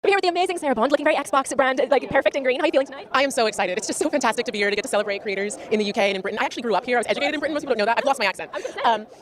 We're here with the amazing Sarah Bond, looking very Xbox brand, like perfect in green. How are you feeling tonight? I am so excited. It's just so fantastic to be here to get to celebrate creators in the UK and in Britain. I actually grew up here. I was educated in Britain. Most people don't know that. I've lost my accent.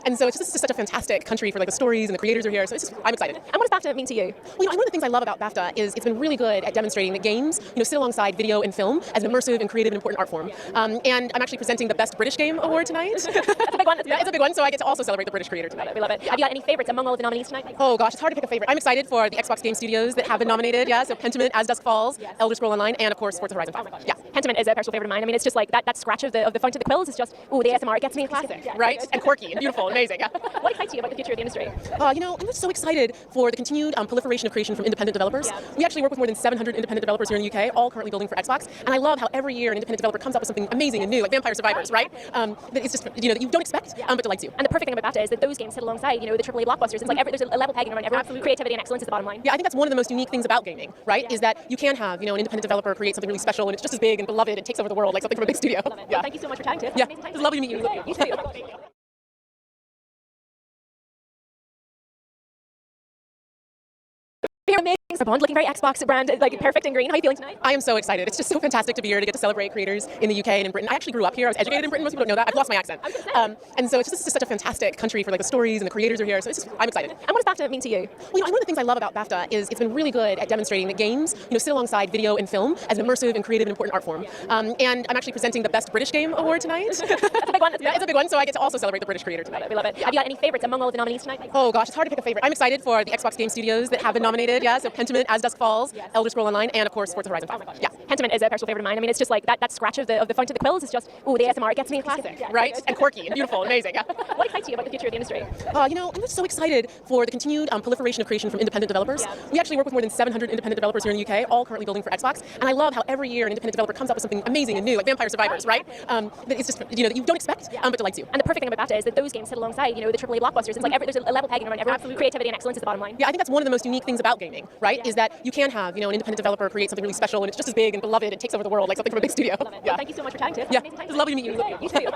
And so it's just such a fantastic country for like the stories and the creators are here. So I'm excited. And what does BAFTA mean to you? Well, one of the things I love about BAFTA is it's been really good at demonstrating that games, sit alongside video and film as an immersive and creative and important art form. And I'm actually presenting the Best British Game Award tonight. That's a big one. Yeah, it's a big one. So I get to also celebrate the British creator tonight. We love it. Have you got any favorites among all of the nominees tonight? Oh gosh, it's hard to pick a favorite. I'm excited for the Xbox Game Studios that have been nominated. Yeah, so Pentiment, As Dusk Falls, Elder Scroll Online, and of course Forza Horizon 5. Yeah. Pentiment is a personal favorite of mine. I mean, it's just like that scratch of the font of the quills is just, the ASMR, it gets me. Classic, right? And quirky and beautiful and amazing. Yeah. What excites you about the future of the industry? I'm just so excited for the continued proliferation of creation from independent developers. Yeah. We actually work with more than 700 independent developers here in the UK, all currently building for Xbox. And I love how every year an independent developer comes up with something amazing and new, like Vampire Survivors, right? That it's just, that you don't expect, but delights you. And the perfect thing about BAFTA is that those games sit alongside, the AAA blockbusters. It's like there's a level pegging around everyone. Creativity and excellence is the bottom line. Yeah, I think that's one of the most unique things about gaming, right? Is that you can have, an independent developer create something really special and it's just as big and beloved and takes over the world like something from a big studio. Love it. Yeah. Well, thank you so much for chatting to us. Yeah, it's lovely to meet you. You too. We're amazing Sarah Bond, looking very Xbox brand, like perfect in green. How are you feeling tonight? I am so excited. It's just so fantastic to be here to get to celebrate creators in the UK and in Britain. I actually grew up here. I was educated in Britain. Most people don't know that. I've lost my accent. And so it's just such a fantastic country for like the stories and the creators are here. So I'm excited. And what does BAFTA mean to you? Well, one of the things I love about BAFTA is it's been really good at demonstrating that games, sit alongside video and film as an immersive and creative and important art form. And I'm actually presenting the Best British Game Award tonight. That's a big one. Yeah, it's a big one. So I get to also celebrate the British creator tonight. We love it. Have you got any favorites among all of the nominees tonight? Oh gosh, it's hard to pick a favorite. I'm excited for the Xbox Game Studios that have been nominated. Yeah, so Pentiment, As Dusk Falls, Elder Scroll Online, and of course Forza Horizon 5. Yeah. Pentiment is a personal favorite of mine. I mean, it's just like that scratch of the font of the quills is just, the ASMR, it gets me. Classic, right? And quirky and beautiful and amazing. Yeah. What excites you about the future of the industry? I'm just so excited for the continued proliferation of creation from independent developers. Yeah. We actually work with more than 700 independent developers here in the UK, all currently building for Xbox. And I love how every year an independent developer comes up with something amazing and new, like Vampire Survivors, right? That it's just, that you don't expect, but delights you. And the perfect thing about BAFTA is that those games sit alongside, the AAA blockbusters. It's like there's a level pegging around everyone. Absolutely. Creativity and excellence is the bottom line. Yeah, I think that's one of the most unique things about gaming, right? Is that you can have, an independent developer create something really special and it's just as big and beloved and takes over the world like something from a big studio. Love it. Yeah. Well, thank you so much for chatting to us. Yeah, it's lovely to meet you. You too.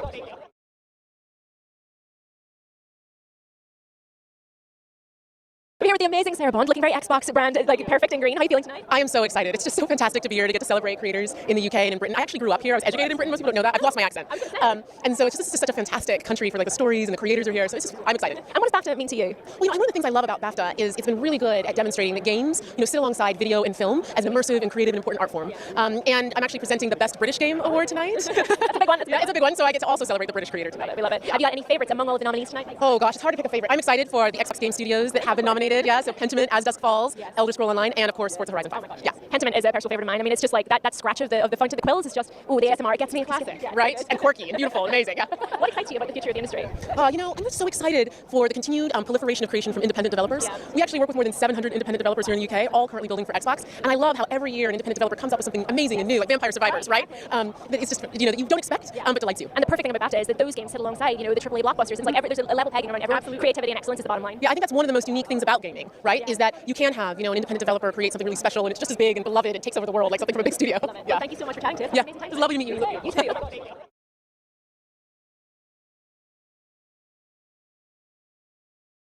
We're here with the amazing Sarah Bond, looking very Xbox brand, like perfect in green. How are you feeling tonight? I am so excited. It's just so fantastic to be here to get to celebrate creators in the UK and in Britain. I actually grew up here. I was educated in Britain. Most people don't know that. I've lost my accent. And so it's just such a fantastic country for like the stories and the creators are here. So I'm excited. And what does BAFTA mean to you? Well, one of the things I love about BAFTA is it's been really good at demonstrating that games, sit alongside video and film as an immersive and creative and important art form. And I'm actually presenting the Best British Game Award tonight. That's a big one. Yeah, it's a big one. So I get to also celebrate the British creator tonight. We love it. Have you got any favorites among all of the nominees tonight? Oh gosh, it's hard to pick a favorite. I'm excited for the Xbox Game Studios that have been nominated. Yeah, so Pentiment, As Dusk Falls, Elder Scroll Online, and of course Forza Horizon 5. Yeah. Pentiment is a personal favorite of mine. I mean, it's just like that scratch of the font of the quills is just, the ASMR, it gets me. Classic, right? And quirky and beautiful and amazing. Yeah. What excites you about the future of the industry? I'm just so excited for the continued proliferation of creation from independent developers. Yeah. We actually work with more than 700 independent developers here in the UK, all currently building for Xbox. And I love how every year an independent developer comes up with something amazing and new, like Vampire Survivors, right? That it's just, that you don't expect, but delights you. And the perfect thing about BAFTA is that those games sit alongside, the AAA blockbusters. It's like there's a level pegging around everyone. Absolutely. Creativity and excellence is the bottom line. Yeah, I think that's one of the most unique things about gaming, right? Is that you can have, an independent developer create something really special and it's just as big and beloved and takes over the world like something from a big studio. Love it. Yeah. Well, thank you so much for chatting to us. Yeah, it's lovely to meet you. You too.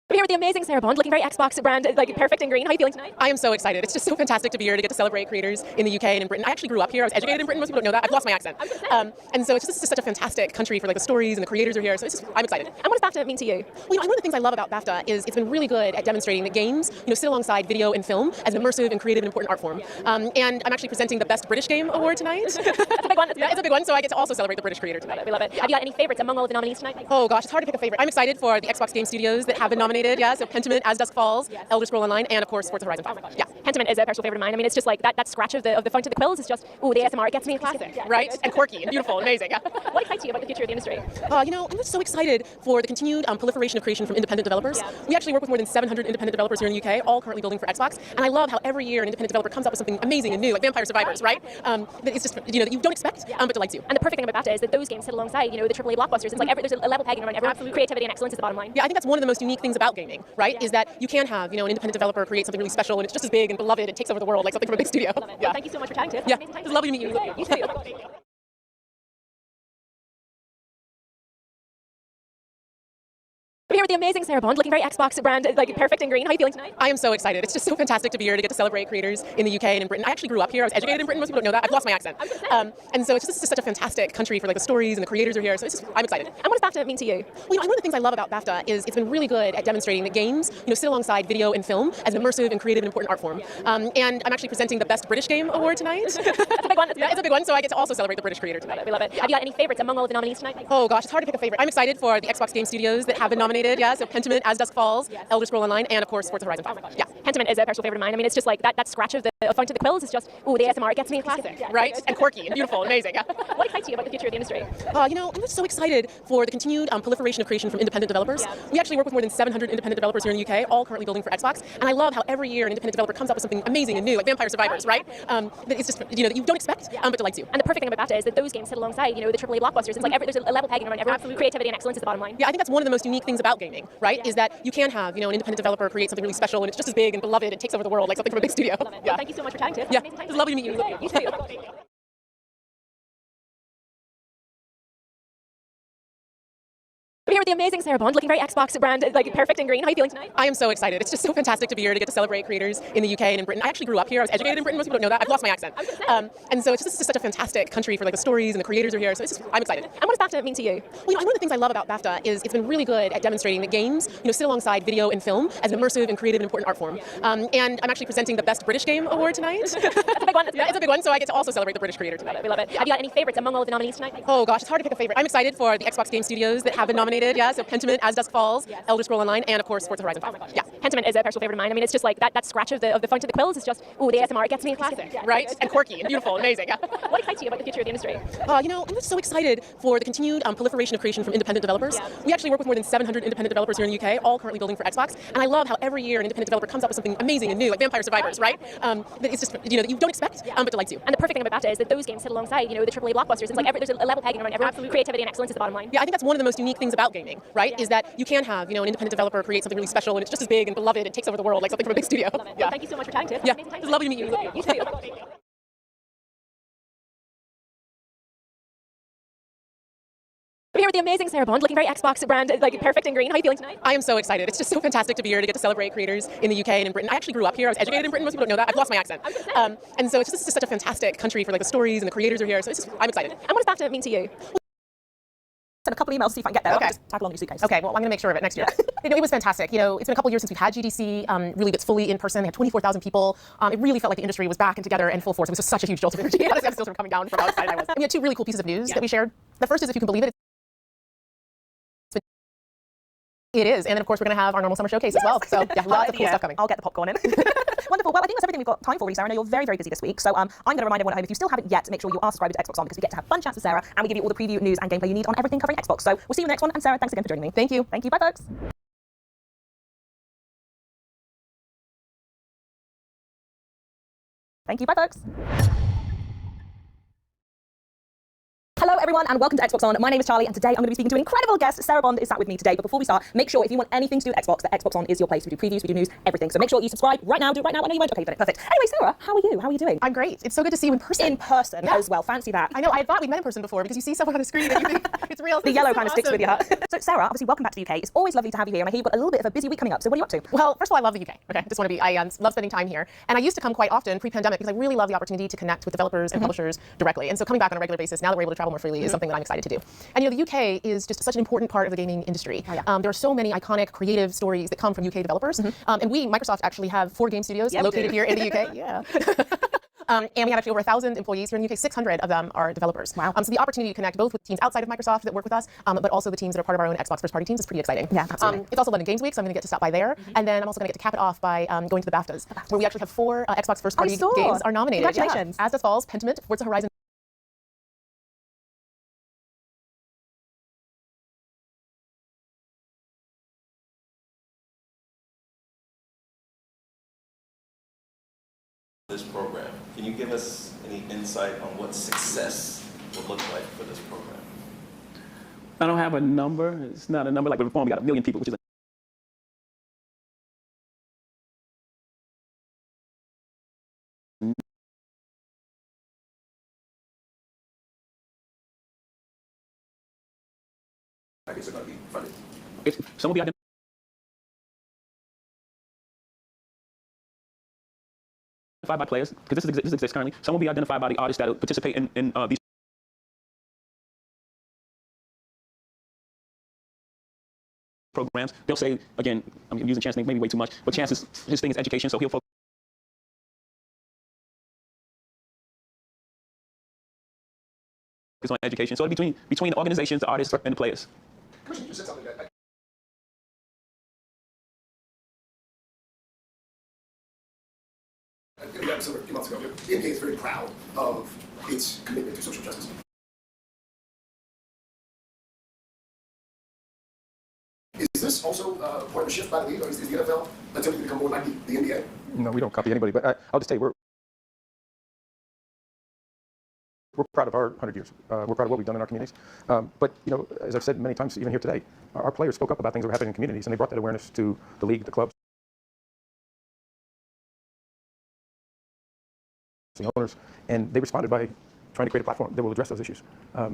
We're here with the amazing Sarah Bond, looking very Xbox brand, like perfect in green. How are you feeling tonight? I am so excited. It's just so fantastic to be here to get to celebrate creators in the UK and in Britain. I actually grew up here. I was educated in Britain. Most people don't know that. I've lost my accent. And so it's just such a fantastic country for like the stories and the creators are here. So I'm excited. And what does BAFTA mean to you? Well, one of the things I love about BAFTA is it's been really good at demonstrating that games, sit alongside video and film as an immersive and creative and important art form. And I'm actually presenting the Best British Game Award tonight. That's a big one. Yeah, it's a big one. So I get to also celebrate the British creator tonight. We love it. Have you got any favorites among all of the nominees tonight? Oh gosh, it's hard to pick a favorite. I'm excited for the Xbox Game Studios that have been nominated. Yeah, so Pentiment, As Dusk Falls, Elder Scroll Online, and of course Forza Horizon 5. Yeah. Pentiment is a personal favorite of mine. I mean, it's just like that scratch of the font of the quills is just, the ASMR, it gets me. Classic, right? And quirky and beautiful and amazing. Yeah. What excites you about the future of the industry? I'm just so excited for the continued proliferation of creation from independent developers. Yeah. We actually work with more than 700 independent developers here in the UK, all currently building for Xbox. And I love how every year an independent developer comes up with something amazing and new, like Vampire Survivors, right? That it's just, that you don't expect, but delights you. And the perfect thing about BAFTA is that those games sit alongside, the AAA blockbusters. It's like there's a level pegging around everyone. Absolutely. Creativity and excellence is the bottom line. Yeah, I think that's one of the most unique things about gaming, right? Yeah. Is that you can have, an independent developer create something really special and it's just as big and beloved and takes over the world like something from a big studio. Love it. Yeah. Well, thank you so much for chatting to us. Yeah, it's lovely to meet you. You too. We're here with the amazing Sarah Bond, looking very Xbox brand, like perfect in green. How are you feeling tonight? I am so excited. It's just so fantastic to be here to get to celebrate creators in the UK and in Britain. I actually grew up here. I was educated in Britain. Most people don't know that. I've lost my accent. And so it's just such a fantastic country for like the stories and the creators are here. So I'm excited. And what does BAFTA mean to you? Well, one of the things I love about BAFTA is it's been really good at demonstrating that games, sit alongside video and film as an immersive and creative and important art form. And I'm actually presenting the Best British Game Award tonight. That's a big one. Yeah, it's a big one. So I get to also celebrate the British creator tonight. We love it. Have you got any favorites among all of the nominees tonight? Oh gosh, it's hard to pick a favorite. I'm excited for the Xbox Game Studios that have been nominated. Yeah, so Pentiment, As Dusk Falls, Elder Scroll Online, and of course Forza Horizon 5. Yeah. Pentiment is a personal favorite of mine. I mean, it's just like that scratch of the funk to the quills is just, the ASMR, it gets me. Classic, right? And quirky and beautiful and amazing. What excites you about the future of the industry? I'm just so excited for the continued proliferation of creation from independent developers. We actually work with more than 700 independent developers here in the UK, all currently building for Xbox. And I love how every year an independent developer comes up with something amazing and new, like Vampire Survivors, right? That it's just, that you don't expect, but delights you. And the perfect thing about BAFTA is that those games sit alongside, the AAA blockbusters. It's like there's a level pegging around every creativity and excellence is the bottom line. Yeah, I think that's one of the most unique things about gaming, right? Is that you can have, an independent developer create something really special and it's just as big and beloved and takes over the world like something from a big studio. Love it. Well, thank you so much for chatting to us. Yeah, it's lovely to meet you. You too. We're here with the amazing Sarah Bond, looking very Xbox brand, like perfect in green. How are you feeling tonight? I am so excited. It's just so fantastic to be here to get to celebrate creators in the UK and in Britain. I actually grew up here. I was educated in Britain. Most people don't know that. I've lost my accent. And so it's just such a fantastic country for like the stories and the creators are here. So I'm excited. And what does BAFTA mean to you? Well, one of the things I love about BAFTA is it's been really good at demonstrating that games, sit alongside video and film as an immersive and creative and important art form. And I'm actually presenting the Best British Game Award tonight. That's a big one. Yeah, it's a big one. So I get to also celebrate the British creator tonight. We love it. Have you got any favorites among all of the nominees tonight? Oh gosh, it's hard to pick a favorite. I'm excited for the Xbox Game Studios that have been nominated. Yeah, so Pentiment, As Dusk Falls, Elder Scroll Online, and of course Forza Horizon 5. Yeah. Pentiment is a personal favorite of mine. I mean, it's just like that scratch of the funk to the quills is just, the ASMR, it gets me. Classic, right? And quirky and beautiful and amazing. What excites you about the future of the industry? I'm just so excited for the continued proliferation of creation from independent developers. We actually work with more than 700 independent developers here in the UK, all currently building for Xbox. And I love how every year an independent developer comes up with something amazing and new, like Vampire Survivors, right? That it's just, that you don't expect, but delights you. And the perfect thing about BAFTA is that those games sit alongside, the AAA blockbusters. It's like there's a level pegging around every creativity and excellence is the bottom line. Yeah, I think that's one of the most unique things about gaming, right? Is that you can have, an independent developer create something really special and it's just as big and beloved and takes over the world like something from a big studio. Love it. Well, thank you so much for chatting to us. Yeah, it's lovely to meet you. You too. We're here with the amazing Sarah Bond, looking very Xbox brand, like perfect in green. How are you feeling tonight? I am so excited. It's just so fantastic to be here to get to celebrate creators in the UK and in Britain. I actually grew up here. I was educated in Britain. Most people don't know that. I've lost my accent. And so it's just such a fantastic country for like the stories and the creators are here. So I'm excited. And what does BAFTA mean to you? Send a couple emails to see if I can get there. Okay. I'll just tag along your suitcase. Okay, well, I'm going to make sure of it next year. It was fantastic. It's been a couple years since we've had GDC, really that's fully in person. They had 24,000 people. It really felt like the industry was back and together in full force. It was just such a huge jolt of energy. Honestly, I'm still sort of coming down from how excited I was. And we had two really cool pieces of news that we shared. The first is, if you can believe it, it is. And then, of course, we're going to have our normal summer showcase as well. So, yeah, lots of cool stuff coming. I'll get the popcorn in. Wonderful. Well, I think that's everything we've got time for, Lisa. I know you're very, very busy this week. So I'm going to remind everyone at home, if you still haven't yet, make sure you are subscribed to Xbox On because we get to have fun chats with Sarah and we give you all the preview news and gameplay you need on everything covering Xbox. So we'll see you in the next one. And Sarah, thanks again for joining me. Thank you. Thank you. Bye, folks. Thank you. Bye, folks. Hello everyone and welcome to Xbox On. My name is Charlie and today I'm going to be speaking to an incredible guest. Sarah Bond is sat with me today, but before we start, make sure if you want anything to do with Xbox, that Xbox On is your place. We do previews, we do news, everything. So make sure you subscribe right now. Do it right now. I know you won't. Okay, you've done it. Perfect. Anyway, Sarah, how are you? How are you doing? I'm great. It's so good to see you in person. In person as well. Fancy that. I know. I thought we'd met in person before because you see someone on a screen and you think it's real. The yellow kind of sticks with you. So Sarah, obviously welcome back to the UK. It's always lovely to have you here and I hear you've got a little bit of a busy week coming up. So what are you up to? Well, first of all, I love the UK. Okay, just want to be, I love spending time here. And I used to come quite often pre-pandemic because I really love the opportunity to connect with developers and publishers directly. And so coming back on a regular basis, now that we're able to travel more freely, is something that I'm excited to do. And the UK is just such an important part of the gaming industry. Oh, yeah. There are so many iconic, creative stories that come from UK developers. And we, Microsoft, actually have 4 game studios located here in the UK. Yeah. And we have actually over 1,000 employees here in the UK. 600 of them are developers. Wow. So the opportunity to connect both with teams outside of Microsoft that work with us, but also the teams that are part of our own Xbox first-party teams is pretty exciting. Yeah, absolutely. It's also London Games Week, so I'm going to get to stop by there. And then I'm also going to get to cap it off by going to the BAFTAs, where we actually have 4 Xbox first-party games are nominated. Congratulations. Yeah. As Dusk Falls, Pentiment, Forza Horizon. This program. Can you give us any insight on what success would look like for this program? I don't have a number. It's not a number like with Reform. We got 1 million people, which is I guess it's going to be funded. some will be identified. identified by players, because this exists currently. Some will be identified by the artists that will participate in these programs. They'll say, again, I'm using Chance maybe way too much, but Chance his thing is education, so he'll focus on education. So between the organizations, the artists, and the players. Commissioner, you said something that in the episode a few months ago, the NBA is very proud of its commitment to social justice. Is this also part of a shift by the league, or is the NFL attempting to become more like the NBA? No, we don't copy anybody, but I'll just tell you, we're proud of our 100 years. We're proud of what we've done in our communities. But, you know, as I've said many times, even here today, our players spoke up about things that were happening in communities, and they brought that awareness to the league, the clubs, the owners, and they responded by trying to create a platform that will address those issues.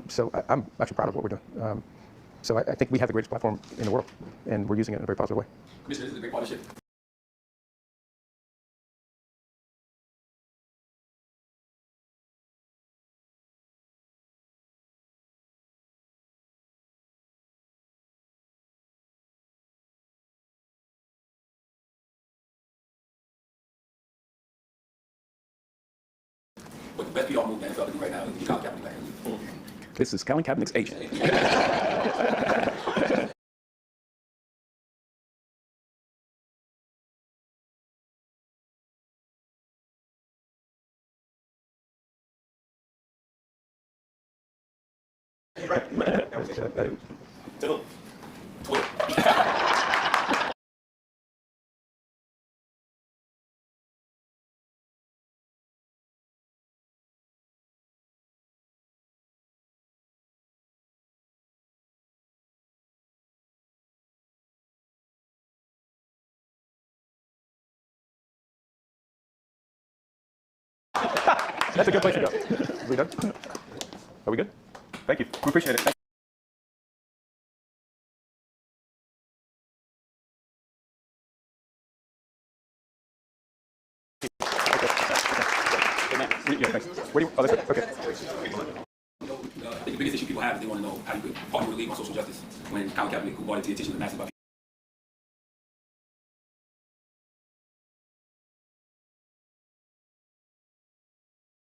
So I'm actually proud of what we're doing. So I think we have the greatest platform in the world, and we're using it in a very positive way. Commissioner, this is a great partnership. But the best PR move the NFL can do right now is Colin Kaepernick back in the league. This is Colin Kaepernick's agent. Twitter. That's a good place to go. Are we done? Are we good? Thank you. We appreciate it. Yeah, thanks. Where do you, oh, that's it. Okay. I think the biggest issue people have is they want to know how you could partner with the league on social justice when Colin Kaepernick, who brought it to the attention of the masses about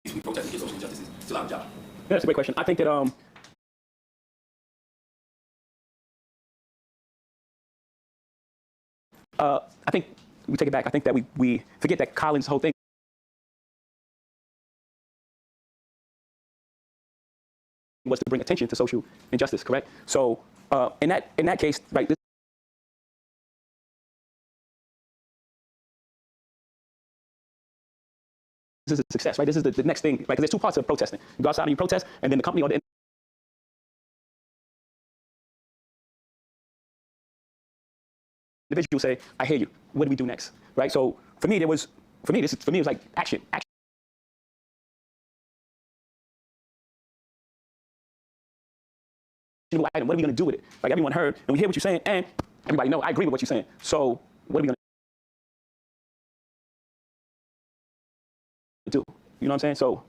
peacefully protesting against social injustices, still out of a job. Yeah, that's a great question. I think that I think we take it back. I think that we forget that Colin's whole thing was to bring attention to social injustice, correct? So in that case, right, this is a success, right? This is the next thing, right? Because there's two parts of protesting. You go outside and you protest, and then the company or the individual say, "I hear you. What do we do next?" Right? So for me, it was like action. Item. What are we going to do with it? Like everyone heard, and we hear what you're saying, and everybody know I agree with what you're saying. So what are we going to do? You know what I'm saying? So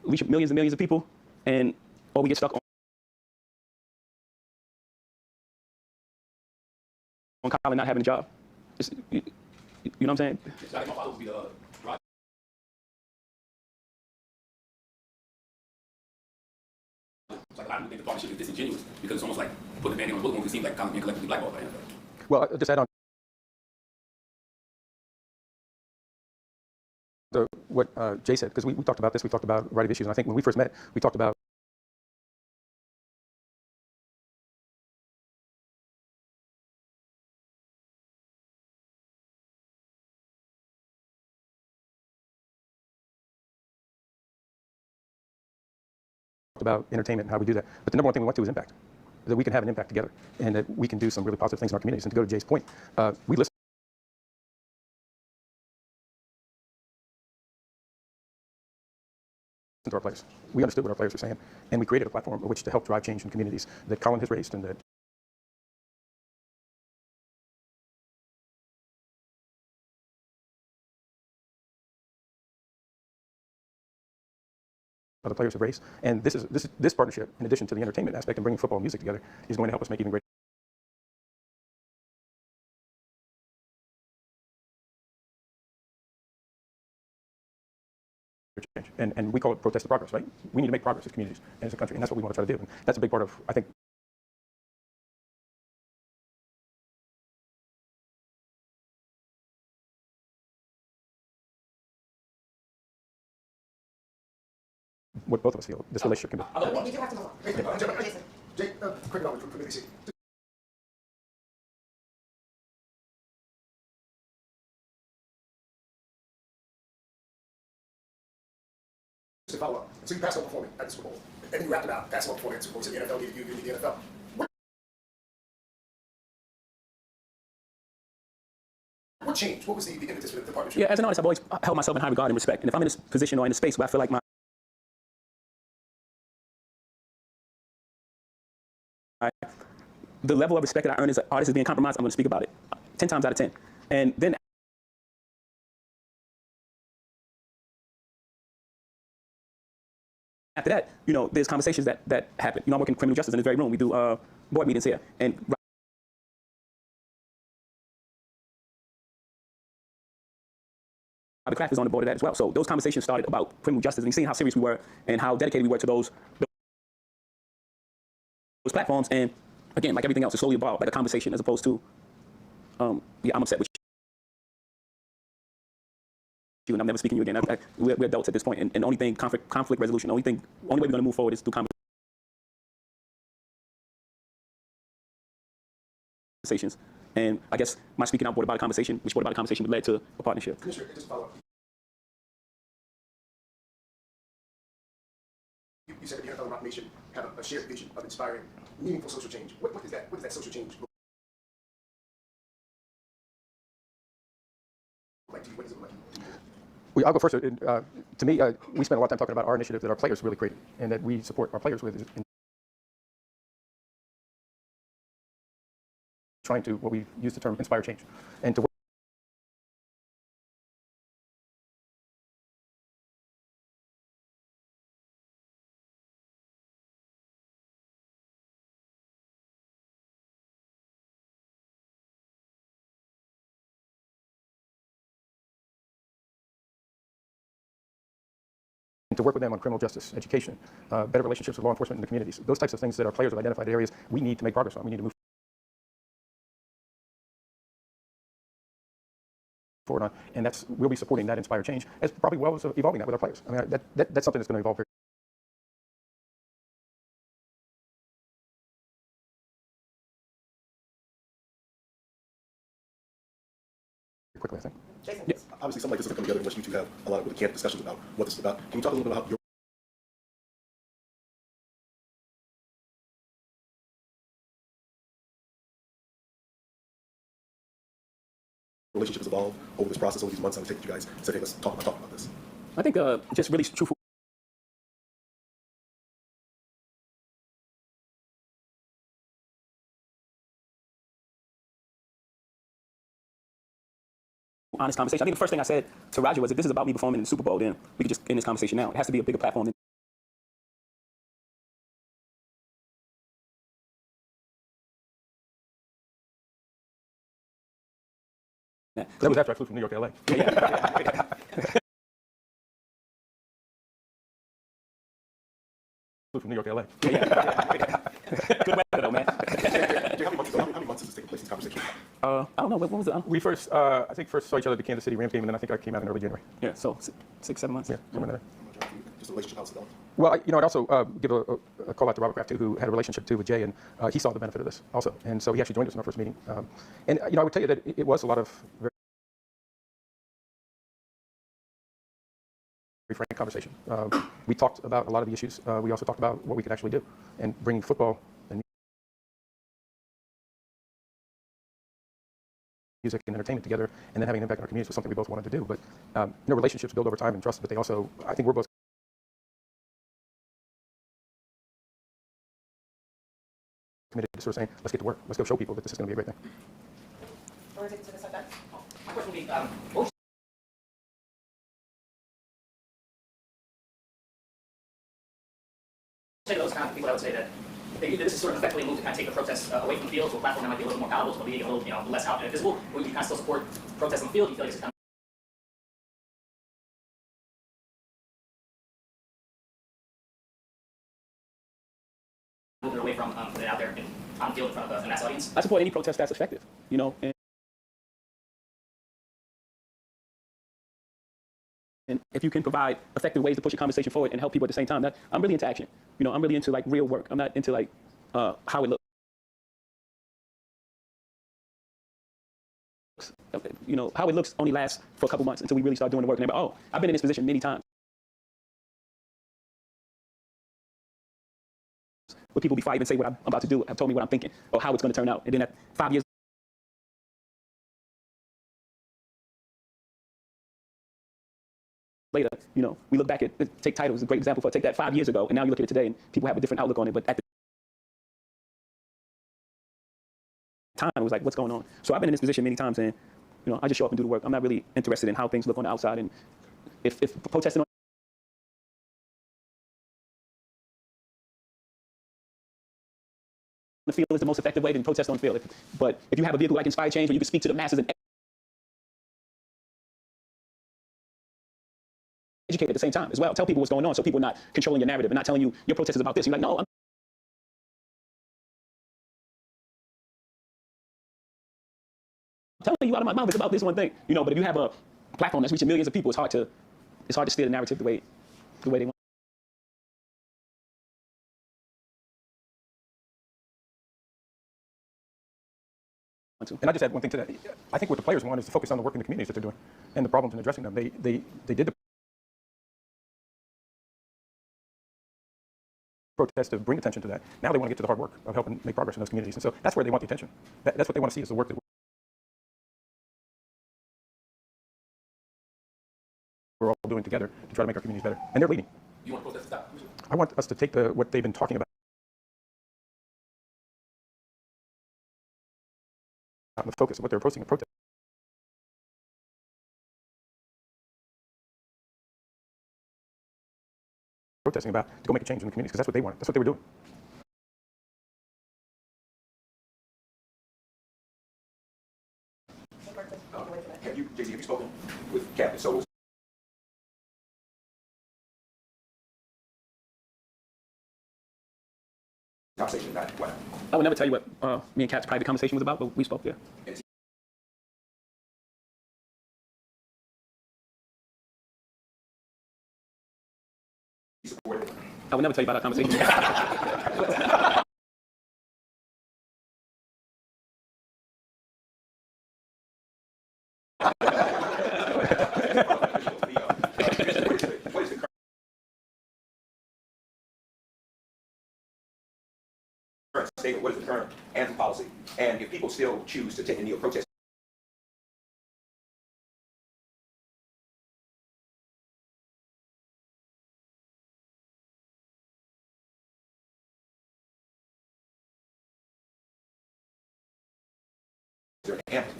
reach millions and millions of people, and or we get stuck on Colin not having a job. You know what I'm saying? So I think my follow-up would be like, I don't think the partnership is disingenuous because it's almost like putting a banding on a bullet wound. It seems like Colin being collectively blackballed by the NFL. Well, I'll just add on to what Jay said, because we talked about this. We talked about a variety of issues, and I think when we first met, we talked about entertainment and how we do that. But the number one thing we want to is impact, that we can have an impact together, and that we can do some really positive things in our communities. And to go to Jay's point, we listen to our players. We understood what our players were saying, and we created a platform on which to help drive change in communities that Colin has raised and that other players have raised. And this partnership, in addition to the entertainment aspect and bringing football and music together, is going to help us make even greater change. And we call it protest the progress, right? We need to make progress as communities and as a country, and that's what we want to try to do. And that's a big part of, I think, what both of us feel this relationship can be. We do have to move on. Jason. Quick knowledge from BBC. To follow up. So you passed up before me at the Super Bowl. And you wrapped it out, passing up before me at the Super Bowl. So the NFL gave you the NFL. What changed? What was the impetus for the partnership? Yeah, as an artist, I've always held myself in high regard and respect. And if I'm in this position or in a space where I feel like the level of respect that I earn as an artist is being compromised, I'm going to speak about it 10 times out of 10. And then after that, you know, there's conversations that happen. You know, I work in criminal justice in this very room. We do board meetings here. And the craft is on the board of that as well. So those conversations started about criminal justice, and you see how serious we were and how dedicated we were to those platforms. And again, like everything else, it's slowly evolved, like a conversation as opposed to, yeah, I'm upset with you and I'm never speaking to you again. We're adults at this point, and the only thing, conflict resolution, the only way we're going to move forward is through conversations. And I guess my speaking out brought about a conversation, which brought about a conversation that led to a partnership. Commissioner, just follow up. You said that the NFL and Rock Nation have a shared vision of inspiring meaningful social change. What is that? What does that social change look like to you? What does it look like to you? Well, I'll go first. To me, we spend a lot of time talking about our initiative that our players really created and that we support our players with in trying to, what we use the term, inspire change. And to work with them on criminal justice, education, better relationships with law enforcement in the communities. Those types of things that our players have identified areas we need to make progress on. We need to move forward on, and we'll be supporting that inspire change as probably well as evolving that with our players. I mean, that's something that's going to evolve very quickly, I think. Jason. Yeah. Obviously, something like this doesn't come together unless you two have a lot of candid discussions about what this is about. Can you talk a little bit about your relationship has evolved over this process, over these months? I would take you guys said, hey, let's talk about this. I think just really truthful. Honest conversation. I think the first thing I said to Roger was, if this is about me performing in the Super Bowl, then we could just end this conversation now. It has to be a bigger platform than that. That was after I flew from New York to LA. Flew from New York to LA. Good weather though, man. How many months has this taken place, these conversations? I don't know. What was it? We first, I think, first saw each other at the Kansas City Rams game, and then I think I came out in early January. Yeah, so 6, 7 months. Yeah, somewhere in there. Just a relationship, how it's developed. Well, I'd also give a call out to Robert Kraft, too, who had a relationship, too, with Jay, and he saw the benefit of this also. And so he actually joined us in our first meeting. And, I would tell you that it was a lot of very frank conversation. We talked about a lot of the issues. We also talked about what we could actually do. And bringing football and music and entertainment together and then having an impact on our communities was something we both wanted to do. But relationships build over time and trust, but they also, I think we're both committed to sort of saying, let's get to work. Let's go show people that this is going to be a great thing. Or is it to the subject? My question would be, what say to those kind of people, I would say that this is sort of effectively a move to kind of take the protests away from the field to a platform that might be a little more palatable, to be a little, less out and visible. Would you kind of still support protests on the field? Do you feel like it's kind of moving away from putting it out there on the field in front of a mass audience? I support any protest that's effective, and if you can provide effective ways to push a conversation forward and help people at the same time, I'm really into action. I'm really into like real work. I'm not into like how it looks. How it looks only lasts for a couple months until we really start doing the work. And they're like, oh, I've been in this position many times. Where people before I even say what I'm about to do have told me what I'm thinking or how it's going to turn out. And then at 5 years later, we look back at take titles, a great example for take that 5 years ago, and now you look at it today and people have a different outlook on it. But at the time, it was like, what's going on? So I've been in this position many times, and I just show up and do the work. I'm not really interested in how things look on the outside, and if protesting on the field is the most effective way, then protest on the field. But if you have a vehicle like Inspire Change where you can speak to the masses and educate at the same time as well, tell people what's going on so people are not controlling your narrative and not telling you your protest is about this. You're like, no, I'm telling you out of my mouth it's about this one thing. But if you have a platform that's reaching millions of people, it's hard to steer the narrative the way they want. And I just add one thing to that. I think what the players want is to focus on the work in the communities that they're doing and the problems and addressing them. They did the protest to bring attention to that. Now they want to get to the hard work of helping make progress in those communities. And so that's where they want the attention. That's what they want to see is the work that we're all doing together to try to make our communities better. And they're leading. You want to protest to stop? I want us to take what they've been talking about and the focus of what they're approaching a protest. Protesting about to go make a change in the communities because that's what they wanted. That's what they were doing. Have you spoken with Captain Souls? Conversation about what? I would never tell you what me and Cap's private conversation was about, but we spoke there. I would never tell you about our conversation. Statement, what is the current anthem policy? And if people still choose to take a knee or protest, is there an anthem?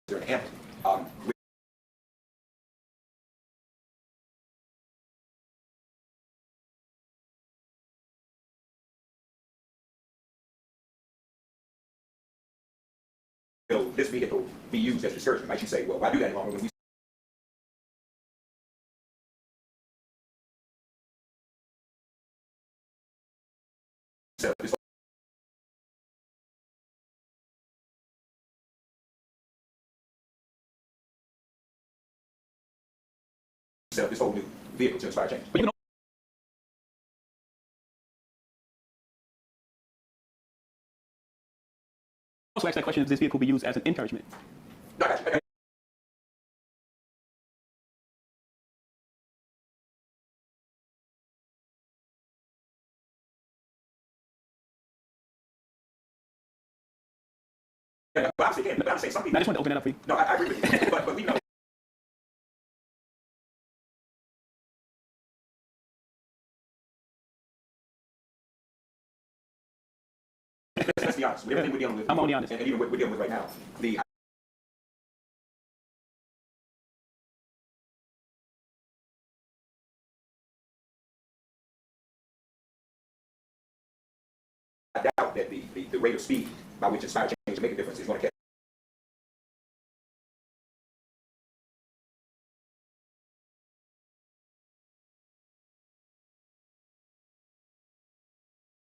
Is there an anthem? Will this vehicle be used as discouragement? Might you say, well, why do that any longer when we set this whole new vehicle to inspire change? But you can also ask that question if this vehicle be used as an encouragement. No, I got you. Yeah, but obviously, again, I'm saying some people. I just wanted to open that up for you. No, I agree with you. But we know. be honest. With everything we're dealing with. I'm only honest. And even what we're dealing with right now. I doubt that the rate of speed by which inspired change to make a difference is going to catch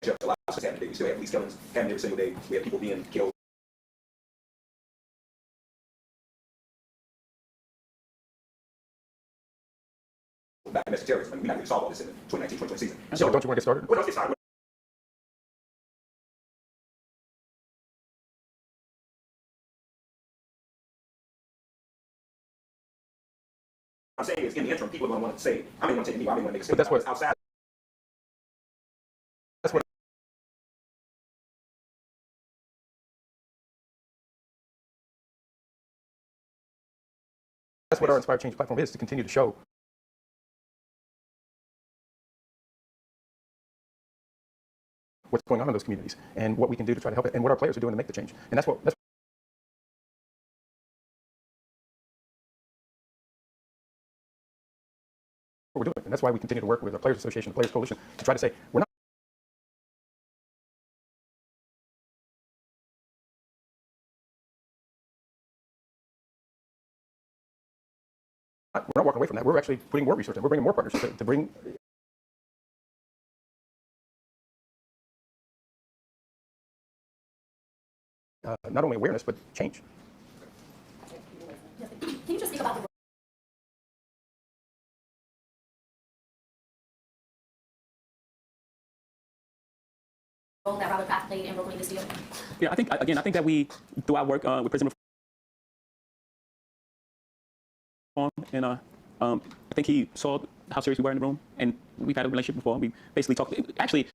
up to a lot of stuff happening today. We still have police killings happening every single day. We have people being killed. By domestic terrorism. I mean, we're not going to solve all this in the 2019-2020 season. So don't you want to get started? Well, let's get started. I'm saying is in the interim, people are going to want to say, I'm going to take a knee, I'm going to make a statement. But that's what outside. That's what our Inspired Change platform is, to continue to show what's going on in those communities and what we can do to try to help it and what our players are doing to make the change. And that's what we're doing. And that's why we continue to work with the Players Association, the Players Coalition, to try to say, we're not walking away from that. We're actually putting more research in. We're bringing more partners to bring not only awareness, but change. Can you just speak about the role that Robert Kraft played in brokering this deal? Yeah, I think that we, through our work with prison reform, and I think he saw how serious we were in the room, and we've had a relationship before. We basically talked. Actually,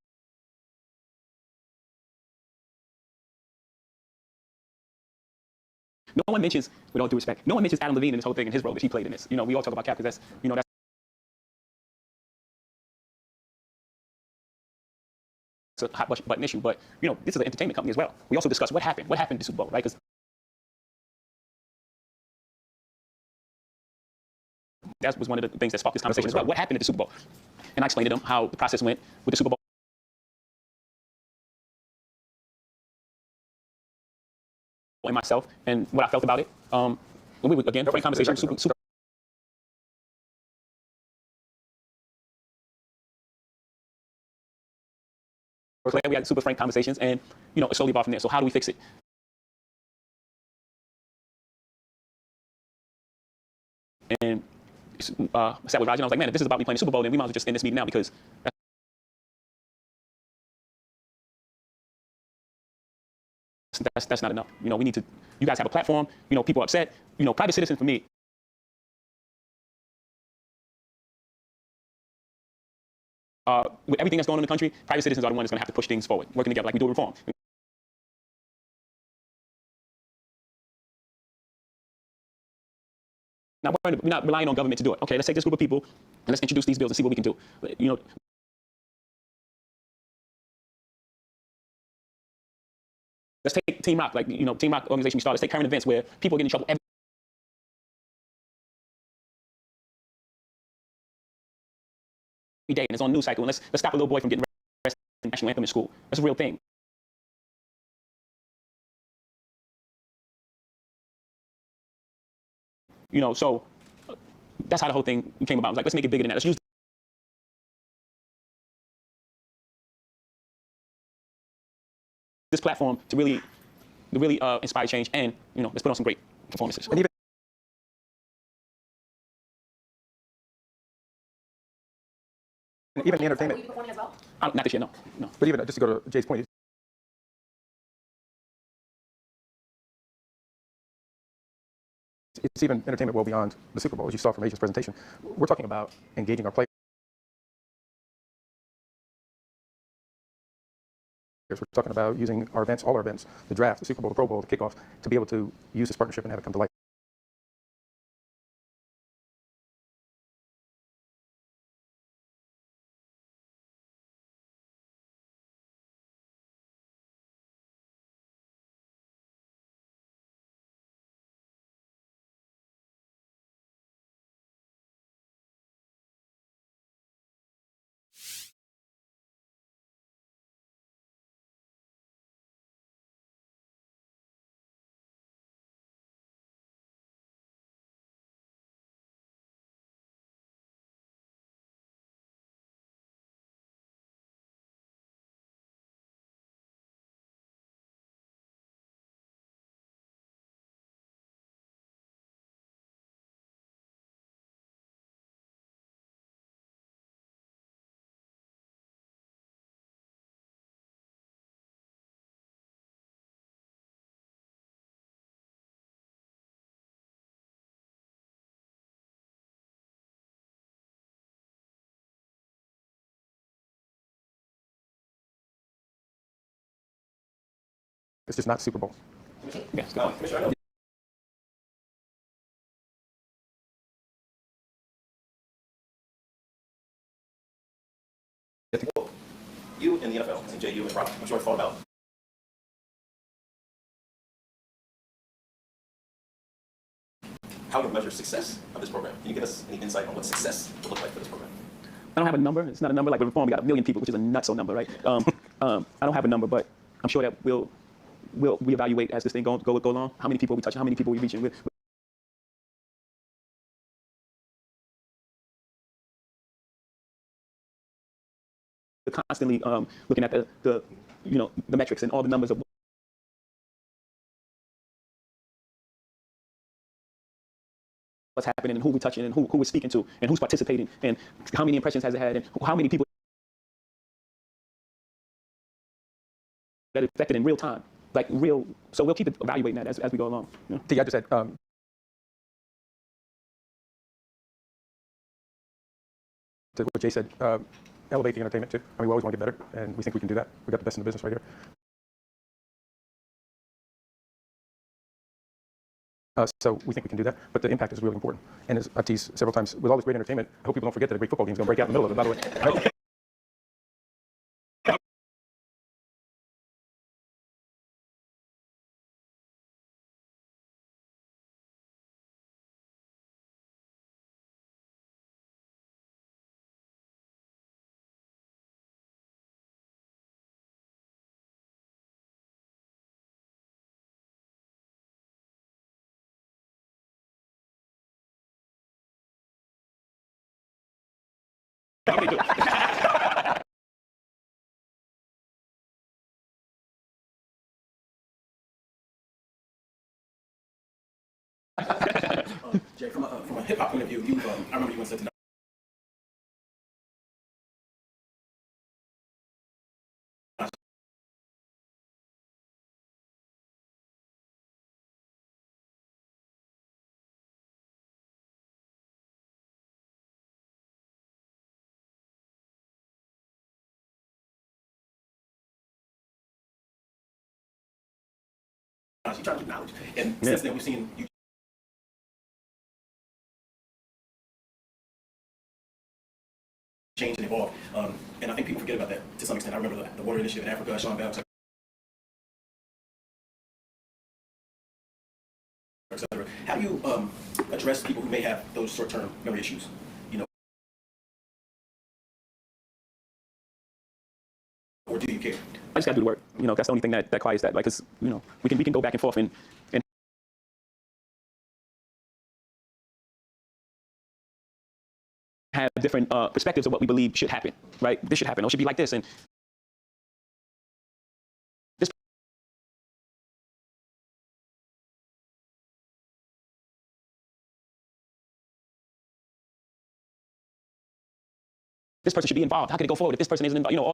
no one mentions, with all due respect, no one mentions Adam Levine in this whole thing and his role that he played in this. You know, we all talk about Cap because that's a hot button issue. But you know, this is an entertainment company as well. We also discuss what happened at the Super Bowl, right? Because that was one of the things that sparked this conversation as well. What happened at the Super Bowl? And I explained to them how the process went with the Super Bowl. And myself and what I felt about it. When we were, again, frank conversation, super clear. We had super frank conversations, and you know, it slowly evolved from there. So how do we fix it? And I sat with Roger, and I was like, man, if this is about me playing the Super Bowl, then we might as well just end this meeting now, because that's not enough. You know, we need to. You guys have a platform. You know, people are upset. You know, private citizens for me. With everything that's going on in the country, private citizens are the ones that's going to have to push things forward, working together like we do reform. Now, we're not relying on government to do it. Okay, let's take this group of people and let's introduce these bills and see what we can do. You know, let's take Team Rock, like, you know, Team Rock organization we started. Let's take current events where people get in trouble every day, and it's on news cycle. And let's stop a little boy from getting arrested in the national anthem in school. That's a real thing. You know, so that's how the whole thing came about. I was like, let's make it bigger than that. Let's use this platform to really inspire change, and you know, let's put on some great performances. And even the entertainment. Will you be performing as well? Not this year, no. But even just to go to Jay's point, it's even entertainment well beyond the Super Bowl, as you saw from Asia's presentation. We're talking about engaging our players. We're talking about using our events, all our events, the draft, the Super Bowl, the Pro Bowl, the kickoff, to be able to use this partnership and have it come to life. It's just not Super Bowl. Yes. Commissioner, I know you in the NFL, CJ, you and Rob, I'm sure have thought about how to measure success of this program. Can you give us any insight on what success would look like for this program? I don't have a number. It's not a number like with reform. We got 1 million people, which is a nutso number, right? I don't have a number, but I'm sure that we'll reevaluate as this thing go along. How many people we touch, how many people we reaching with. We're constantly looking at the metrics and all the numbers of what's happening and who we're touching and who we're speaking to and who's participating and how many impressions has it had and how many people that affected in real time, like real. So we'll keep evaluating that as we go along. You know? T, I just said, to what Jay said, elevate the entertainment too. I mean, we always want to get better, and we think we can do that. We got the best in the business right here. So we think we can do that, but the impact is really important. And as I've teased several times, with all this great entertainment, I hope people don't forget that a great football game is going to break out in the middle of it, by the way. Right? Jay, from a hip hop point of view, I remember you once said to you try to keep knowledge, and since then we've seen you change and evolve, and I think people forget about that to some extent. I remember the water initiative in Africa, Sean Bell, etc. How do you address people who may have those short-term memory issues? You know, or do you care? I just got to do the work. You know, that's the only thing that quiets that. Like, 'cause, you know, we can go back and forth and have different perspectives of what we believe should happen, right? This should happen, or it should be like this, and this person should be involved. How can it go forward if this person isn't involved? You know, all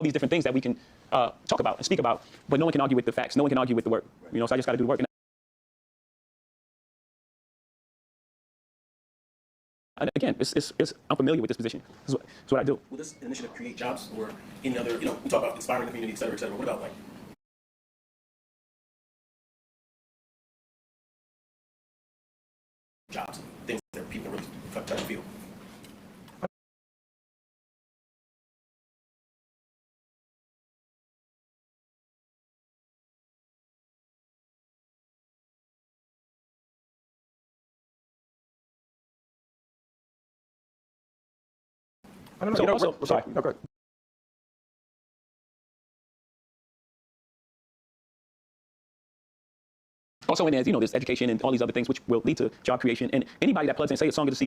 these different things that we can talk about and speak about, but no one can argue with the facts. No one can argue with the work. You know, so I just got to do the work. And again, I'm familiar with this position. It's what I do. Will this initiative create jobs or any other, you know, we talk about inspiring the community, et cetera, et cetera. What about like jobs, things that people really touch and feel? I don't know. So You know, also, sorry. No, go ahead. Also, in there, you know, there's education and all these other things which will lead to job creation. And anybody that plugs in, say a song of the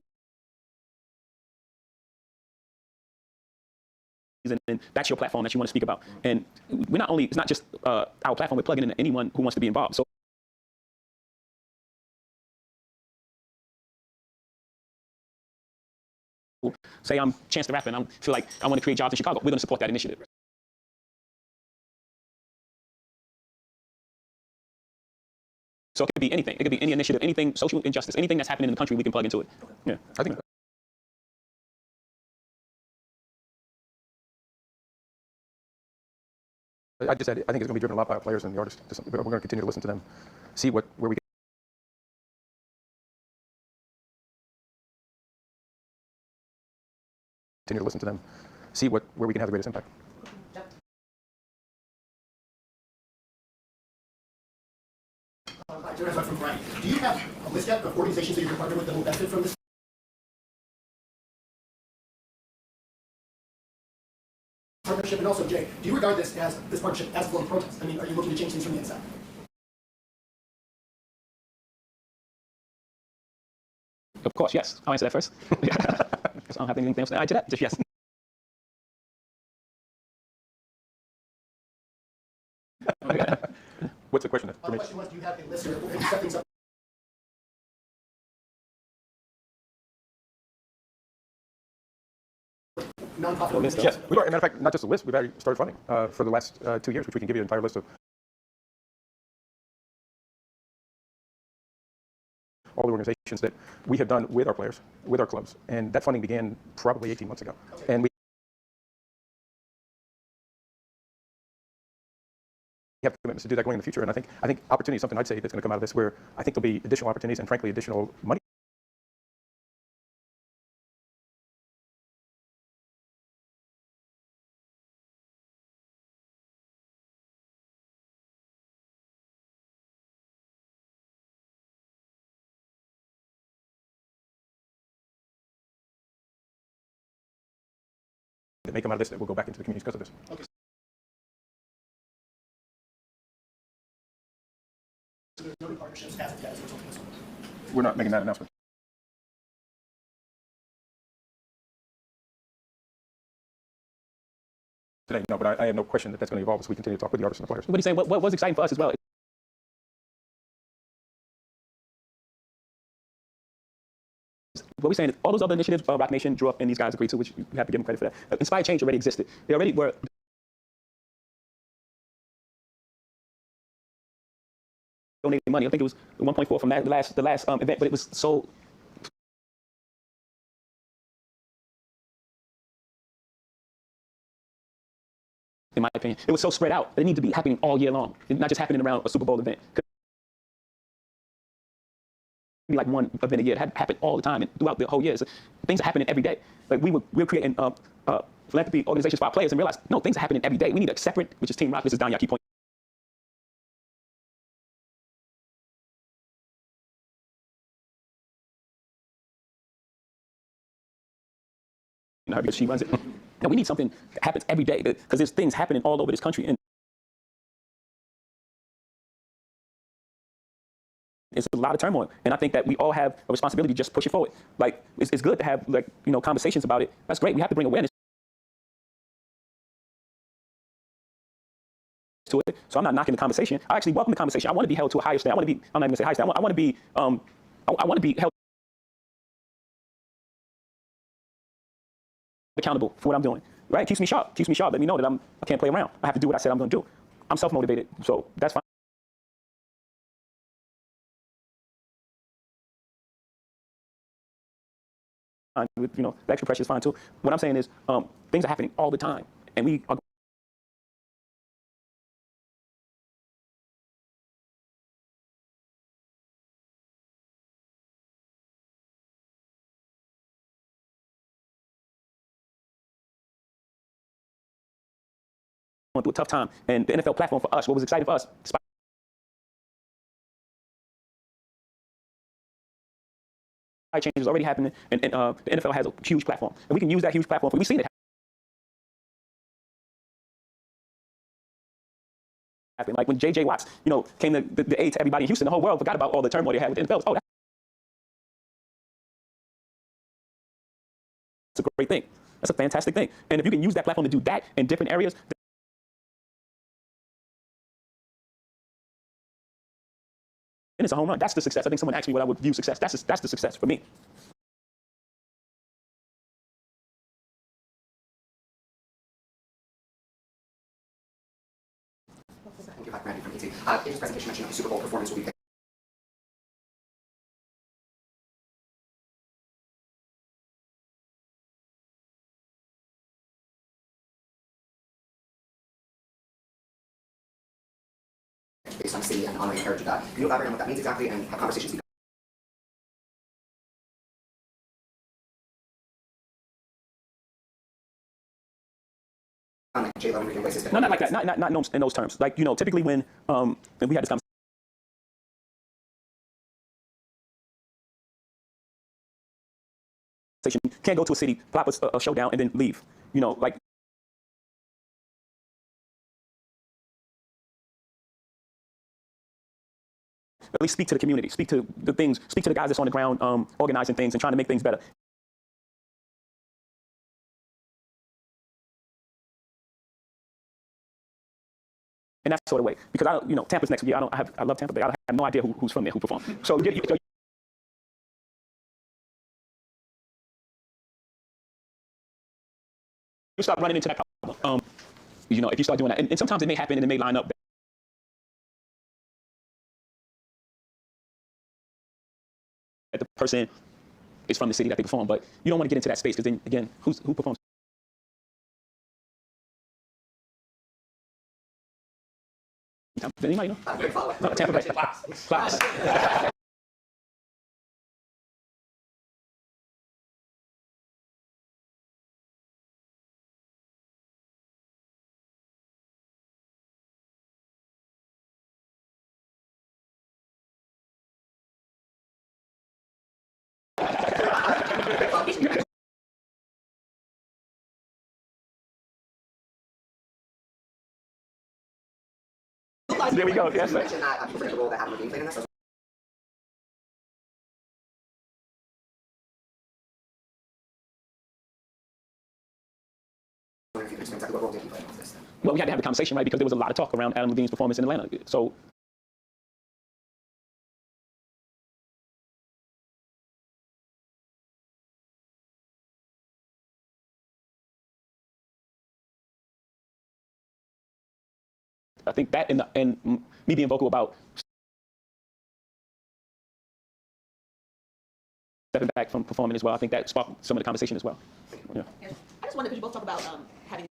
season, and that's your platform that you want to speak about. And we're not only, it's not just our platform, we're plugging in anyone who wants to be involved. So say I'm Chance the Rapper and I feel like I want to create jobs in Chicago, we're going to support that initiative. So it could be anything. It could be any initiative, anything, social injustice, anything that's happening in the country, we can plug into it. Yeah, I think I just said I think it's going to be driven a lot by our players and the artists. But we're going to continue to listen to them, see where we can continue to listen to them, see where we can have the greatest impact. From Brian. Do you have a list yet of organizations that you can partner with that will benefit from this partnership? And also, Jay, do you regard this partnership as a form of protest? I mean, are you looking to change things from the inside? Of course, yes. I'll answer that first. Because I don't have anything else to add to that. Just yes. What's the question? The question was, do you have a list or have you set things up? Non-profit organizations? Yes, we are. As a matter of fact, not just a list. We've already started funding for the last 2 years, which we can give you an entire list of all the organizations that we have done with our players, with our clubs, and that funding began probably 18 months ago. Okay. And we have commitments to do that going in the future. And I think opportunity is something I'd say that's going to come out of this, where I think there'll be additional opportunities and frankly additional money. That may come out of this that will go back into the communities because of this. Okay. So there's no new partnerships as of yet as a result of this one? We're not making that announcement today, no, but I have no question that that's going to evolve as we continue to talk with the artists and the players. What he's saying, what was exciting for us as well, what we're saying is all those other initiatives Rock Nation drew up and these guys agreed to, which you have to give them credit for that. Inspired Change already existed. They already were donating money. I think it was 1.4 from the last event, but it was so. In my opinion, it was so spread out. It needed to be happening all year long, not just happening around a Super Bowl event. Be like one event a year. It had happened all the time and throughout the whole year. So things are happening every day. Like we're creating philanthropy organizations for our players and realize, no, things are happening every day. We need a separate, which is Team Rock. This is Don Yaki point. Because she runs it. No, we need something that happens every day because there's things happening all over this country. And it's a lot of turmoil, and I think that we all have a responsibility to just push it forward. Like, it's good to have, like, conversations about it. That's great. We have to bring awareness to it. So I'm not knocking the conversation. I actually welcome the conversation. I want to be held to a higher standard. I'm not even gonna say higher standard. I want to be, I want to be held accountable for what I'm doing. Right? Keeps me sharp. Keeps me sharp. Let me know that I can't play around. I have to do what I said I'm going to do. I'm self-motivated, so that's fine. With, the extra pressure is fine too. What I'm saying is, things are happening all the time, and we are going through a tough time. And the NFL platform for us, what was exciting for us, change is already happening, and the NFL has a huge platform, and we can use that huge platform. We've seen it happen. Like when J.J. Watts, came the aid to everybody in Houston, the whole world forgot about all the turmoil they had with the NFL. Oh, that's a great thing. That's a fantastic thing. And if you can use that platform to do that in different areas, and it's a home run. That's the success. I think someone asked me what I would view success. That's the success for me. Thank you, Randy from ET. In his presentation, mentioned the Super Bowl performance will be based on the city and honoring the heritage of that. Can you elaborate on what that means exactly and have conversations? Like J-Lo and Rican Oasis? No, not like that. Not in those terms. Like, you know, typically when we had this conversation, you can't go to a city, plop a show down, and then leave. You know, like. At least speak to the community, speak to the things, speak to the guys that's on the ground organizing things and trying to make things better. In that sort of way, because you know, Tampa's next year. I love Tampa Bay. I have no idea who's from there, who performed. So you start running into that problem. You know, if you start doing that, and sometimes it may happen and it may line up. That the person is from the city that they perform, but you don't want to get into that space because then again, who performs? Anybody know? No, Tampa Bay. Class. There we go. Yes, You mentioned that people forget the role that Adam Levine played in this. I wonder if you could explain exactly what role did he play in this? Well, we had to have a conversation, right? Because there was a lot of talk around Adam Levine's performance in Atlanta. So I think that and me being vocal about stepping back from performing as well, I think that sparked some of the conversation as well. Yeah. I just wonder, because you both talk about having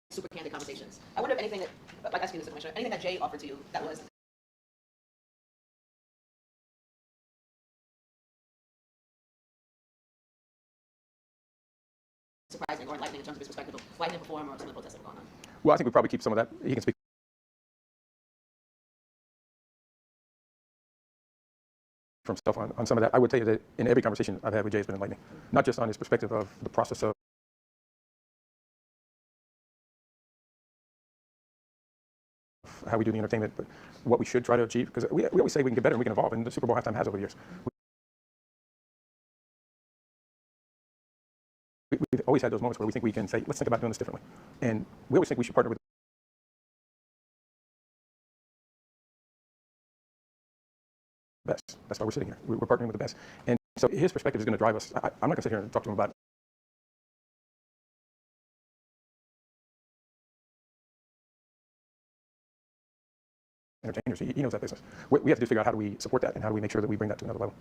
super candid conversations. I wonder if anything that, like asking this commissioner, anything that Jay offered to you that was surprising or enlightening in terms of his perspective of watching him perform or some of the protests that were going on. Well, I think we probably keep some of that. He can speak for himself on some of that. I would tell you that in every conversation I've had with Jay has been enlightening, not just on his perspective of the process of how we do the entertainment, but what we should try to achieve, because we always say we can get better and we can evolve, and the Super Bowl halftime has over the years. We've always had those moments where we think we can say, let's think about doing this differently. And we always think we should partner with the best. That's why we're sitting here. We're partnering with the best. And so his perspective is going to drive us. I'm not going to sit here and talk to him about entertainers. He knows that business. We have to figure out how do we support that and how do we make sure that we bring that to another level.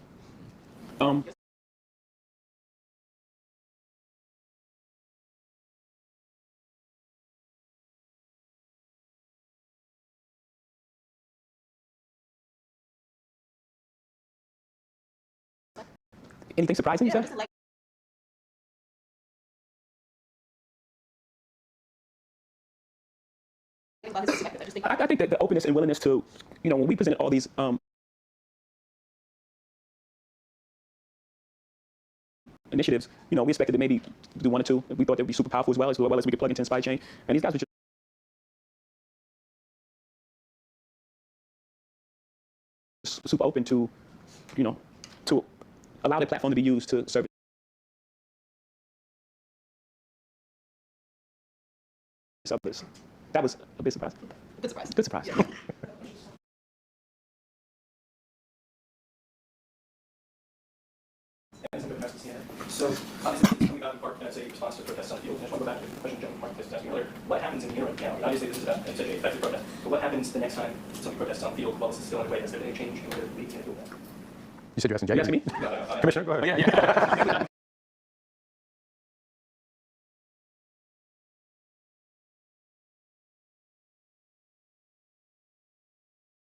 Anything surprising, you said? I think that the openness and willingness to, you know, when we presented all these initiatives, you know, we expected to maybe do one or two. We thought they would be super powerful as well as we could plug into Inspire Chain. And these guys were just super open to, you know, to allow the platform to be used to serve others. That was a bit surprising. Good surprise. Good surprise. Yeah. So, obviously, coming back in part as a response to protests on the field, I just want to go back to the question Mark was asking earlier. What happens in the interim? Obviously, this is an effective protest. But what happens the next time somebody protests on the field while this is still underway? Has there been any change in whether the league can do that? You said you're asking Jay? You asking me? Commissioner, go ahead. Yeah.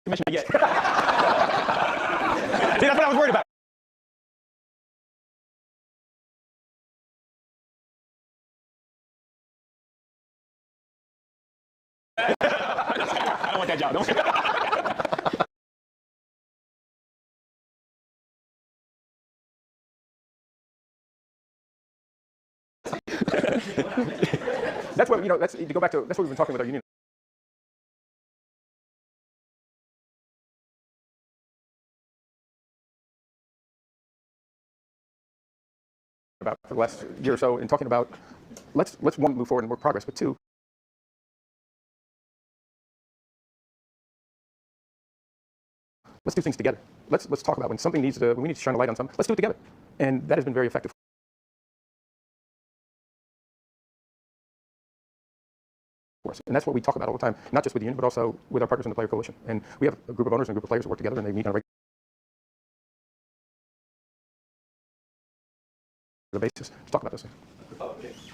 mention that yet. See, that's what I was worried about. I don't want that job. Don't. That's what, that's, to go back to, that's what we've been talking with our union about for the last year or so, and talking about, let's one, move forward and work progress, but two, let's do things together. Let's talk about when something needs to, when we need to shine a light on something, let's do it together. And that has been very effective for us. And that's what we talk about all the time, not just with the union, but also with our partners in the player coalition. And we have a group of owners and a group of players that work together, and they meet on a regular basis to talk about those things.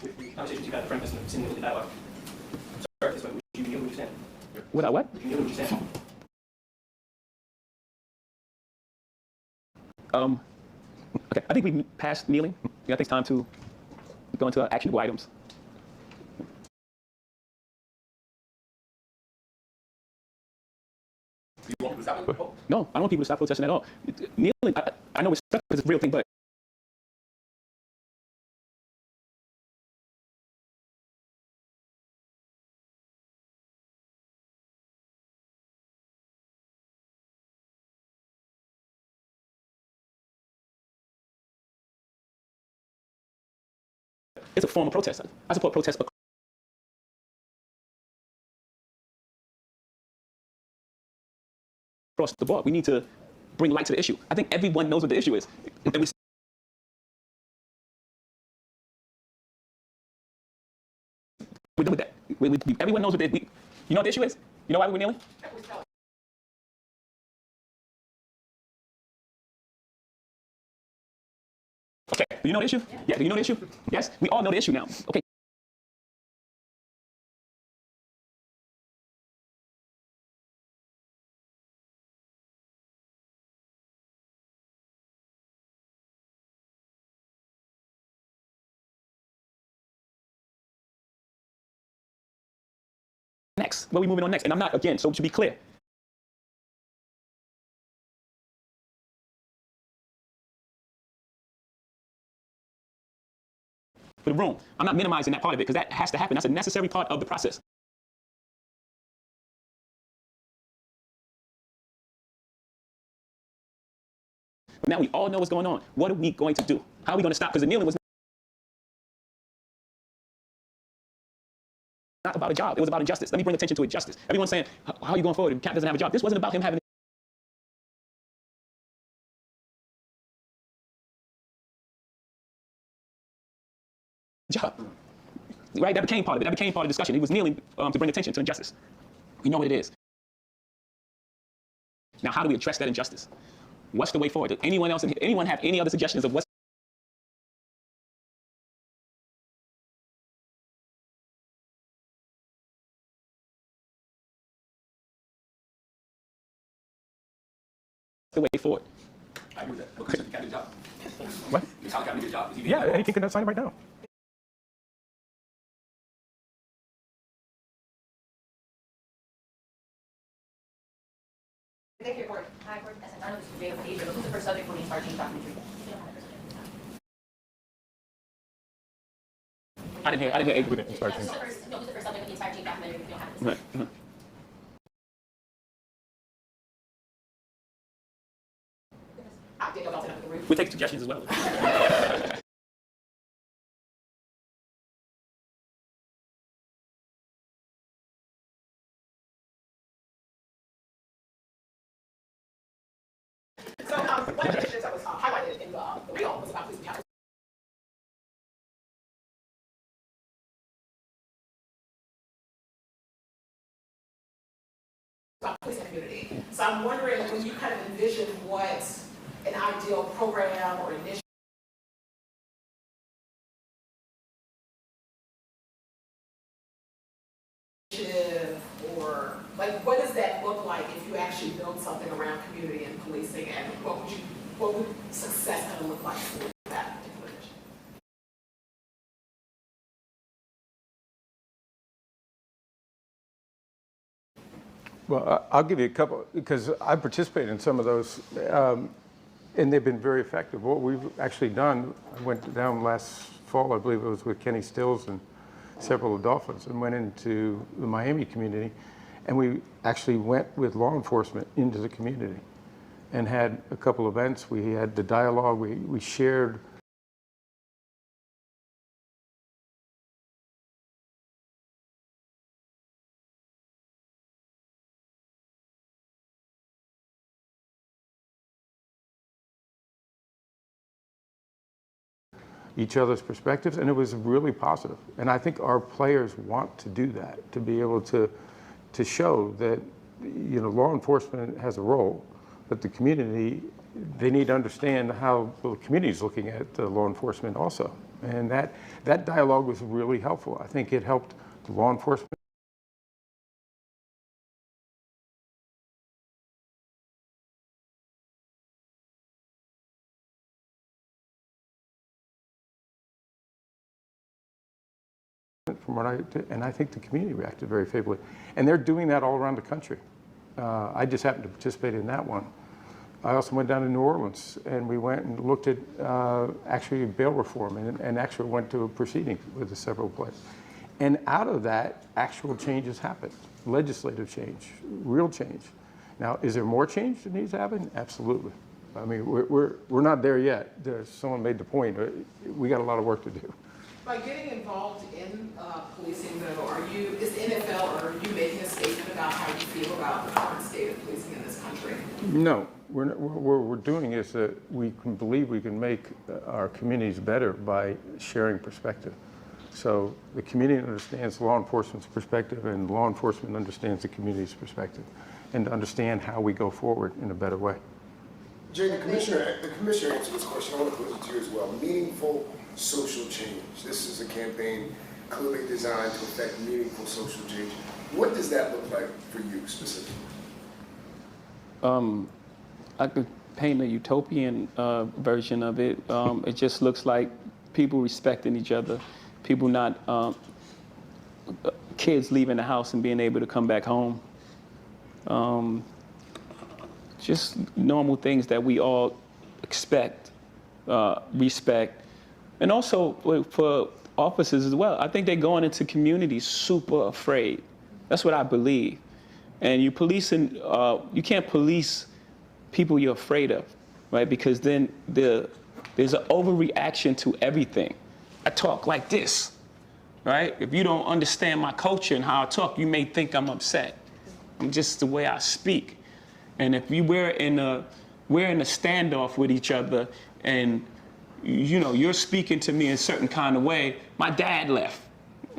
With the conversations you've had at the front desk and seeing the dialogue, start this way, would you kneel, would you stand? Would I what? Would you kneel, would you stand? Okay, I think we passed kneeling. I think it's time to go into actionable items. You want people to stop? No, I don't want people to stop protesting at all. Kneeling, I know it's a real thing, but it's a form of protest. I support protests across the board. We need to bring light to the issue. I think everyone knows what the issue is. And we're done with that. Everyone knows what you know what the issue is? You know why we're kneeling? Okay, do you know the issue? Yeah, do you know the issue? Yes, we all know the issue now. Okay. Next, where are we moving on next? And I'm not, again, so to be clear, for the room, I'm not minimizing that part of it because that has to happen. That's a necessary part of the process. But now we all know what's going on. What are we going to do? How are we going to stop? Because the kneeling was not about a job. It was about injustice. Let me bring attention to injustice. Everyone's saying, how are you going forward if Cap doesn't have a job? This wasn't about him having a job. Right? That became part of it. That became part of the discussion. He was kneeling to bring attention to injustice. We know what it is. Now, how do we address that injustice? What's the way forward? Does anyone else, anyone have any other suggestions of what's the way forward? I agree with that. Because you can't do the job. What? It's how can do the job? Yeah, anything can sign it right now. Executive Board. Hi, Board. I don't know if this is Jay or Paige, but who's the first subject for the entire change documentary? I didn't hear Who's the first subject for the entire change documentary? We don't have this. Right. I think about it up the roof. We take suggestions as well. So one of the initiatives that was highlighted in the reel was about police brutality. About police in the community. So I'm wondering when you kind of envision what an ideal program or initiative or like what does that look like if you actually know build something around community and policing, and what would success kind of look like for that particular mission? Well, I'll give you a couple, because I participated in some of those, and they've been very effective. What we've actually done, I went down last fall, I believe it was with Kenny Stills and several of the Dolphins, and went into the Miami community, and we actually went with law enforcement into the community and had a couple events. We had the dialogue, we shared each other's perspectives, and it was really positive. And I think our players want to do that, to be able to show that, you know, law enforcement has a role, but the community, they need to understand how the community is looking at law enforcement also. And that dialogue was really helpful. I think it helped the law enforcement. From what I think the community reacted very favorably. And they're doing that all around the country. I just happened to participate in that one. I also went down to New Orleans, and we went and looked at actually bail reform, and actually went to a proceeding with the several players. And out of that, actual changes happened. Legislative change, real change. Now, is there more change that needs to happen? Absolutely. I mean, we're not there yet. Someone made the point. We got a lot of work to do. By getting involved in policing, though, is the NFL, or are you making a statement about how you feel about the current state of policing in this country? No, what we're doing is that we can believe we can make our communities better by sharing perspective. So the community understands law enforcement's perspective, and law enforcement understands the community's perspective, and to understand how we go forward in a better way. Jay, the commissioner answered this question. I want to pose it to you as well. Meaningful social change. This is a campaign clearly designed to affect meaningful social change. What does that look like for you specifically? I could paint a utopian version of it. It just looks like people respecting each other, people not, kids leaving the house and being able to come back home. Just normal things that we all expect, respect. And also for officers as well. I think they're going into communities super afraid. That's what I believe. And you can't police people you're afraid of, right? Because then there's an overreaction to everything. I talk like this, right? If you don't understand my culture and how I talk, you may think I'm upset. I'm just the way I speak. And if we're in a standoff with each other, and you know, you're speaking to me in a certain kind of way. My dad left.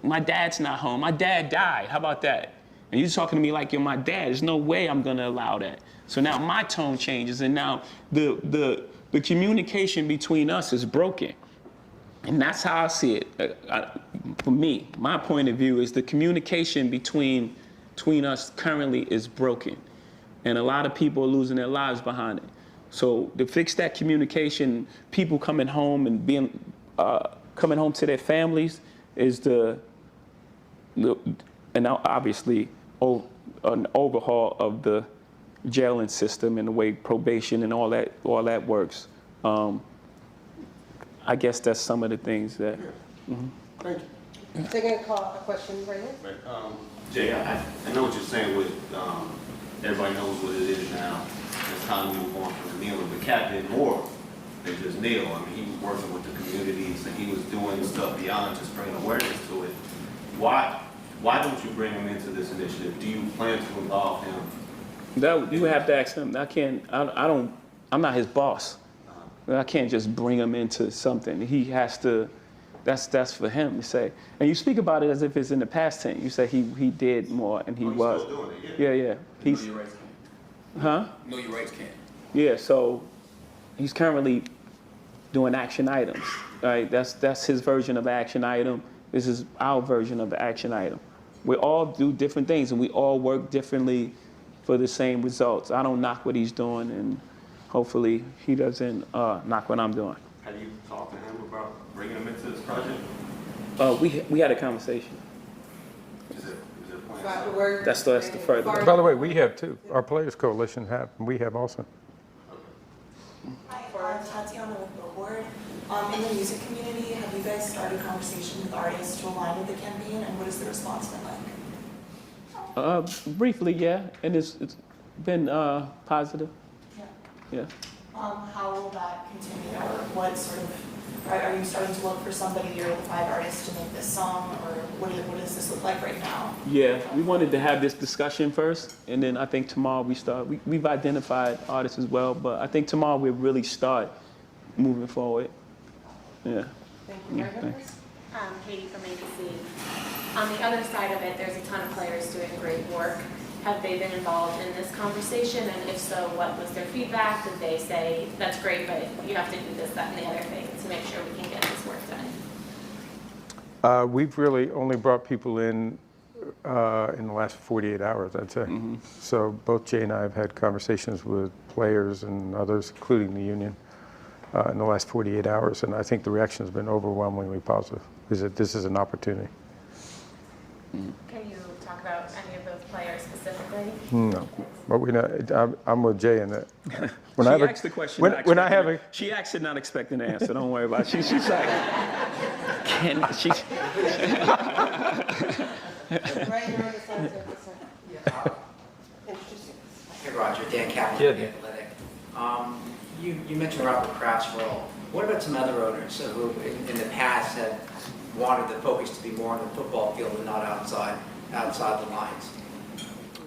My dad's not home. My dad died. How about that? And you're talking to me like you're my dad. There's no way I'm gonna allow that. So now my tone changes, and now the communication between us is broken. And that's how I see it. For me, my point of view is the communication between us currently is broken. And a lot of people are losing their lives behind it. So to fix that communication, people coming home and coming home to their families is and now obviously an overhaul of the jailing system and the way probation and all that works. I guess that's some of the things that. Thank you. Taking a question right here. Right. Jay, I know what you're saying with everybody knows what it is now. It's time to move on from Neil, but Cat did more than just Neil. I mean, he was working with the communities, and he was doing stuff beyond just bringing awareness to it. Why don't you bring him into this initiative? Do you plan to involve him? That you have to ask him. I'm not his boss. I can't just bring him into something. He has to. That's for him to say. And you speak about it as if it's in the past tense. You say he did more, and he was. Still doing it, yeah. He's. Know your rights, Huh? Know your rights, can't. Yeah. So he's currently doing action items. Right. That's his version of the action item. This is our version of the action item. We all do different things, and we all work differently for the same results. I don't knock what he's doing, and hopefully he doesn't knock what I'm doing. Have you talked to him about bringing him into this project? We had a conversation. Is it a plan? That's the further. By the way, we have too. Our Players Coalition have, and we have also. Hi, Tatiana with Billboard. In the music community, have you guys started conversations with artists to align with the campaign, and what has the response been like? Briefly, yeah, and it's been positive. Yeah. How will that continue, or what sort of, are you starting to look for somebody or the 5 artists to make this song, or what does this look like right now? Yeah, we wanted to have this discussion first, and then I think tomorrow we've identified artists as well, but I think tomorrow we'll really start moving forward. Yeah. Thank you. Thanks. Katie from ABC. On the other side of it, there's a ton of players doing great work. Have they been involved in this conversation? And if so, what was their feedback? Did they say, that's great, but you have to do this, that, and the other thing to make sure we can get this work done? We've really only brought people in the last 48 hours, I'd say. Mm-hmm. So both Jay and I have had conversations with players and others, including the union, in the last 48 hours, and I think the reaction has been overwhelmingly positive. Is that this is an opportunity. Mm-hmm. Can you talk about any of those players specifically? No, but we know. I'm with Jay in that. When She I have asked the question. she asked it not expecting the answer. Don't worry about it. She's like, can she? Hey Roger, Dan Kaplan, The Athletic. You mentioned Robert Kraft's role. What about some other owners who in the past have wanted the focus to be more on the football field and not outside the lines?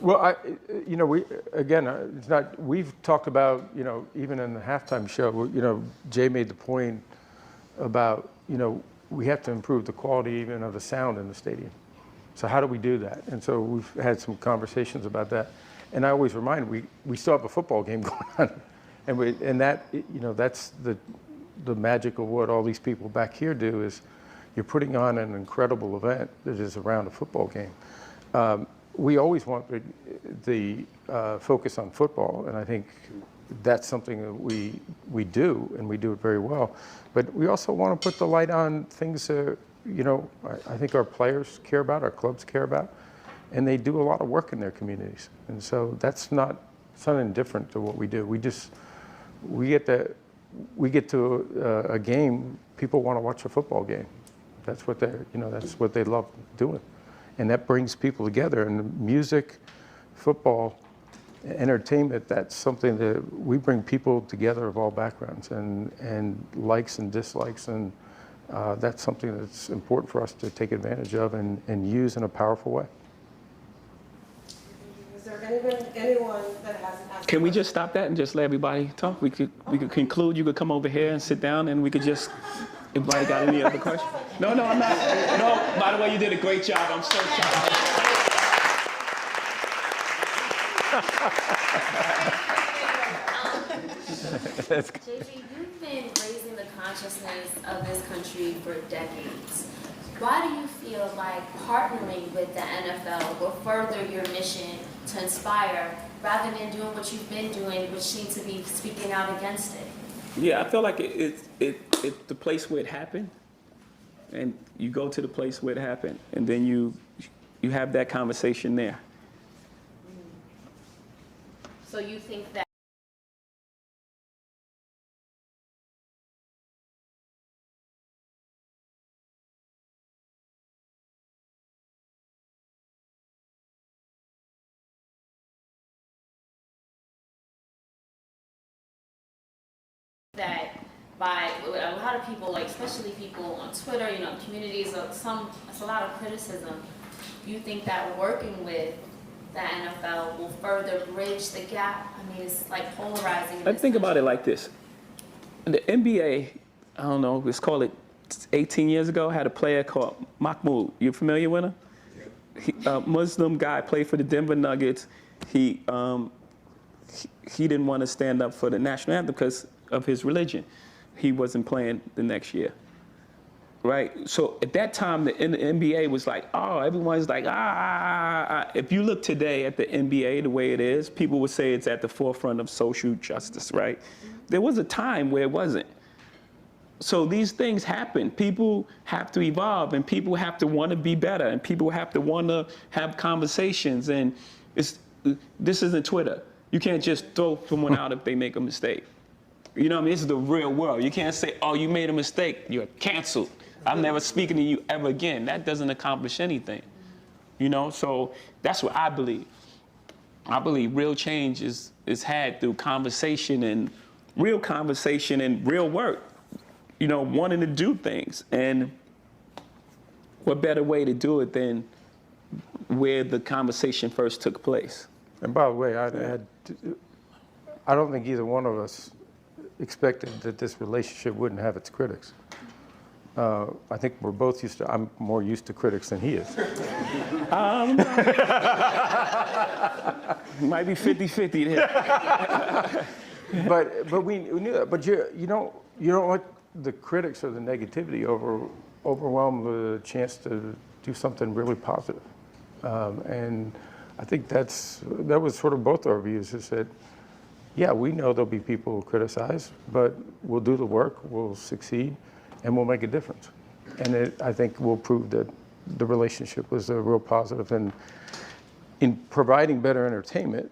Well, it's not. We've talked about, even in the halftime show, Jay made the point about, we have to improve the quality even of the sound in the stadium. So how do we do that? And so we've had some conversations about that. And I always remind we still have a football game going on, and that's the magic of what all these people back here do is you're putting on an incredible event that is around a football game. We always want the focus on football, and I think that's something that we do, and we do it very well. But we also want to put the light on things that, I think our players care about, our clubs care about, and they do a lot of work in their communities. And so that's not something different to what we do. We get to a game, people want to watch a football game. That's what that's what they love doing. And that brings people together. And music, football, entertainment, that's something that we bring people together of all backgrounds and likes and dislikes. And that's something that's important for us to take advantage of and use in a powerful way. Is there anyone that hasn't asked? Can we just stop that and just let everybody talk? We could conclude. You could come over here and sit down, and we could just. Anybody got any other questions? No, I'm not. No, by the way, you did a great job. I'm so sorry. Jay-Z, you've been raising the consciousness of this country for decades. Why do you feel like partnering with the NFL will further your mission to inspire rather than doing what you've been doing, which seems to be speaking out against it? Yeah, I feel like it's the place where it happened, and you go to the place where it happened, and then you have that conversation there. So you think that by a lot of people, like especially people on Twitter, communities, it's a lot of criticism. You think that working with the NFL will further bridge the gap? I mean, it's like polarizing. I think about it like this. The NBA, I don't know, let's call it 18 years ago, had a player called Mahmoud. You familiar with him? Muslim guy, played for the Denver Nuggets. He didn't want to stand up for the national anthem because of his religion. He wasn't playing the next year. right? So at that time, the NBA was like, oh, everyone's like, If you look today at the NBA, the way it is, people would say it's at the forefront of social justice, right? There was a time where it wasn't. So these things happen. People have to evolve, and people have to want to be better, and people have to want to have conversations. And this isn't Twitter. You can't just throw someone out if they make a mistake. You know what I mean? This is the real world. You can't say, oh, you made a mistake, you're canceled. I'm never speaking to you ever again. That doesn't accomplish anything. You know, so that's what I believe. I believe real change is had through conversation and real work. You know, wanting to do things. And what better way to do it than where the conversation first took place? And by the way, I don't think either one of us expected that this relationship wouldn't have its critics. I think we're both I'm more used to critics than he is. Might be 50-50 there. but we knew that. But you don't let the critics or the negativity overwhelm the chance to do something really positive. And I think that was sort of both our views, is that, yeah, we know there'll be people who criticize, but we'll do the work, we'll succeed, and we'll make a difference. And I think we'll prove that the relationship was a real positive in providing better entertainment,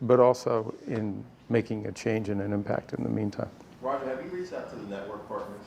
but also in making a change and an impact in the meantime. Roger, have you reached out to the network partners